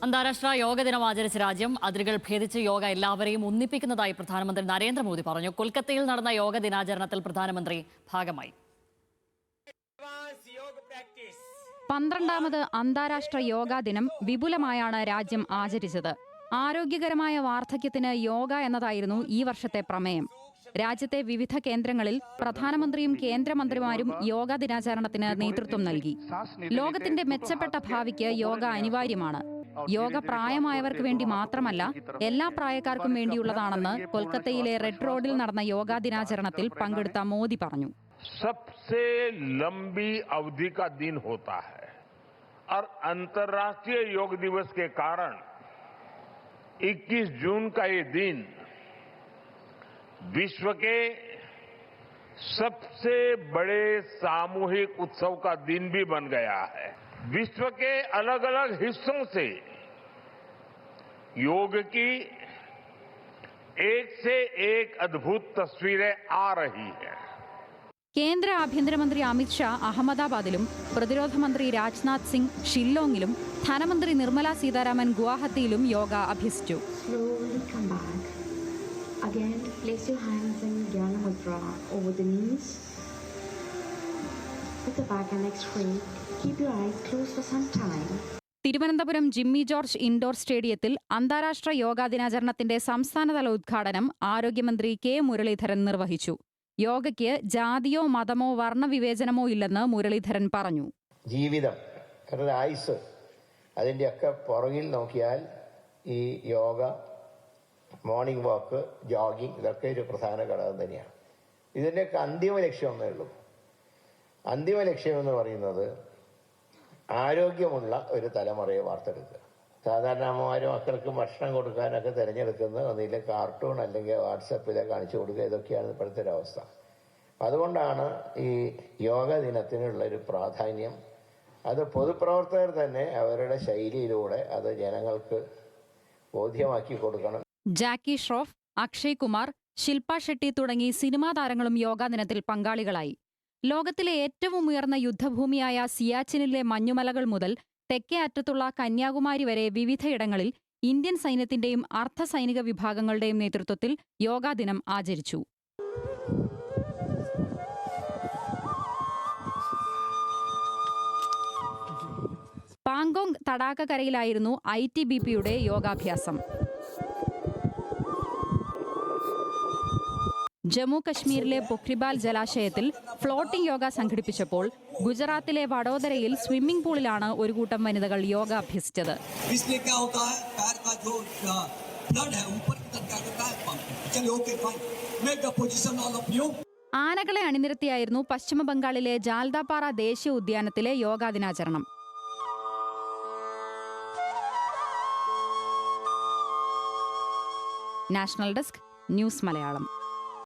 അന്താരാഷ്ട്ര യോഗ ദിനം ആചരിച്ച രാജ്യം അതിരുകൾ ഭേദിച്ച് യോഗ എല്ലാവരെയും ഒന്നിപ്പിക്കുന്നതായി പ്രധാനമന്ത്രി നരേന്ദ്രമോദി പറഞ്ഞു. കൊൽക്കത്തയിൽ നടന്ന യോഗ ദിനാചരണത്തിൽ പ്രധാനമന്ത്രി ഭാഗമായി. 12ാമത് അന്താരാഷ്ട്ര യോഗാ ദിനം വിപുലമായാണ് രാജ്യം ആചരിച്ചത്. ആരോഗ്യകരമായ വാർദ്ധക്യത്തിന് യോഗ എന്നതായിരുന്നു ഈ വർഷത്തെ പ്രമേയം. രാജ്യത്തെ വിവിധ കേന്ദ്രങ്ങളിൽ പ്രധാനമന്ത്രിയും കേന്ദ്രമന്ത്രിമാരും യോഗാ ദിനാചരണത്തിന് നേതൃത്വം നൽകി. ലോകത്തിന്റെ മെച്ചപ്പെട്ട ഭാവിക്ക് യോഗ അനിവാര്യമാണ്. യോഗ പ്രായമായവർക്ക് വേണ്ടി മാത്രമല്ല, എല്ലാ പ്രായക്കാർക്കും വേണ്ടിയുള്ളതാണെന്ന് കൊൽക്കത്തയിലെ റെഡ് റോഡിൽ നടന്ന യോഗാ ദിനാചരണത്തിൽ പങ്കെടുത്ത മോദി പറഞ്ഞു. सबसे लंबी अवधि का दिन होता है और अंतर्राष्ट्रीय योग दिवस के कारण 21 जून का ये दिन विश्व के सबसे बड़े सामूहिक उत्सव का दिन भी बन गया है. विश्व के अलग अलग हिस्सों से योग की एक से एक अद्भुत तस्वीरें आ रही हैं. കേന്ദ്ര ആഭ്യന്തരമന്ത്രി അമിത്ഷാ അഹമ്മദാബാദിലും പ്രതിരോധ മന്ത്രി രാജ്നാഥ് സിംഗ് ഷില്ലോങ്ങിലും ധനമന്ത്രി നിർമ്മല സീതാരാമൻ ഗുവാഹത്തിയിലും യോഗ അഭ്യസിച്ചു. തിരുവനന്തപുരം ജിമ്മി ജോർജ് ഇൻഡോർ സ്റ്റേഡിയത്തിൽ അന്താരാഷ്ട്ര യോഗാ ദിനാചരണത്തിന്റെ സംസ്ഥാനതല ഉദ്ഘാടനം ആരോഗ്യമന്ത്രി കെ മുരളീധരൻ നിർവഹിച്ചു. യോഗയ്ക്ക് ജാതിയോ മതമോ വർണ്ണവിവേചനമോ ഇല്ലെന്ന് മുരളീധരൻ പറഞ്ഞു. ജീവിതം, ആയുസ്, അതിൻ്റെയൊക്കെ പുറകിൽ നോക്കിയാൽ ഈ യോഗ, മോർണിംഗ് വാക്ക്, ജോഗിങ് ഇതൊക്കെ ഒരു പ്രധാന ഘടകം തന്നെയാണ്. ഇതിൻ്റെയൊക്കെ അന്തിമ ലക്ഷ്യം ഒന്നേ ഉള്ളൂ. അന്തിമ ലക്ഷ്യം എന്ന് പറയുന്നത് ആരോഗ്യമുള്ള ഒരു തലമുറയെ വാർത്തെടുക്കുക. സാധാരണ അമ്മമാരും മക്കൾക്ക് ഭക്ഷണം കൊടുക്കാനൊക്കെ തിരഞ്ഞെടുക്കുന്നത് ഒന്നില്ല കാർട്ടൂൺ അല്ലെങ്കിൽ വാട്സപ്പിലെ കാണിച്ചു കൊടുക്കുക, ഇതൊക്കെയാണ് ഇപ്പോഴത്തെ ഒരു അവസ്ഥ. അതുകൊണ്ടാണ് ഈ യോഗ ദിനത്തിനുള്ളൊരു പ്രാധാന്യം. അത് പൊതുപ്രവർത്തകർ തന്നെ അവരുടെ ശൈലിയിലൂടെ അത് ജനങ്ങൾക്ക് ബോധ്യമാക്കി കൊടുക്കണം. ജാക്കി ഷ്രോഫ്, അക്ഷയ് കുമാർ, ശില്പ ഷെട്ടി തുടങ്ങി സിനിമാ താരങ്ങളും യോഗാ ദിനത്തിൽ പങ്കാളികളായി. ലോകത്തിലെ ഏറ്റവും ഉയർന്ന യുദ്ധഭൂമിയായ സിയാച്ചിനിലെ മഞ്ഞുമലകൾ മുതൽ തെക്കേ അറ്റത്തുള്ള കന്യാകുമാരി വരെ വിവിധയിടങ്ങളിൽ ഇന്ത്യൻ സൈന്യത്തിന്റെയും അർദ്ധ സൈനിക വിഭാഗങ്ങളുടെയും നേതൃത്വത്തിൽ യോഗാ ദിനം ആചരിച്ചു. പാങ്കോങ് തടാകക്കരയിലായിരുന്നു ITBPയുടെ യോഗാഭ്യാസം. ജമ്മു കശ്മീരിലെ പൊഖ്രിബാൽ ജലാശയത്തിൽ ഫ്ലോട്ടിംഗ് യോഗ സംഘടിപ്പിച്ചപ്പോൾ ഗുജറാത്തിലെ വഡോദരയിൽ സ്വിമ്മിംഗ് പൂളിലാണ് ഒരു കൂട്ടം വനിതകൾ യോഗ അഭ്യസിച്ചത്. ആനകളെ അണിനിരത്തിയായിരുന്നു പശ്ചിമബംഗാളിലെ ജാൽദാപാറ ദേശീയ ഉദ്യാനത്തിലെ യോഗാ ദിനാചരണം. National desk, news Malayalam.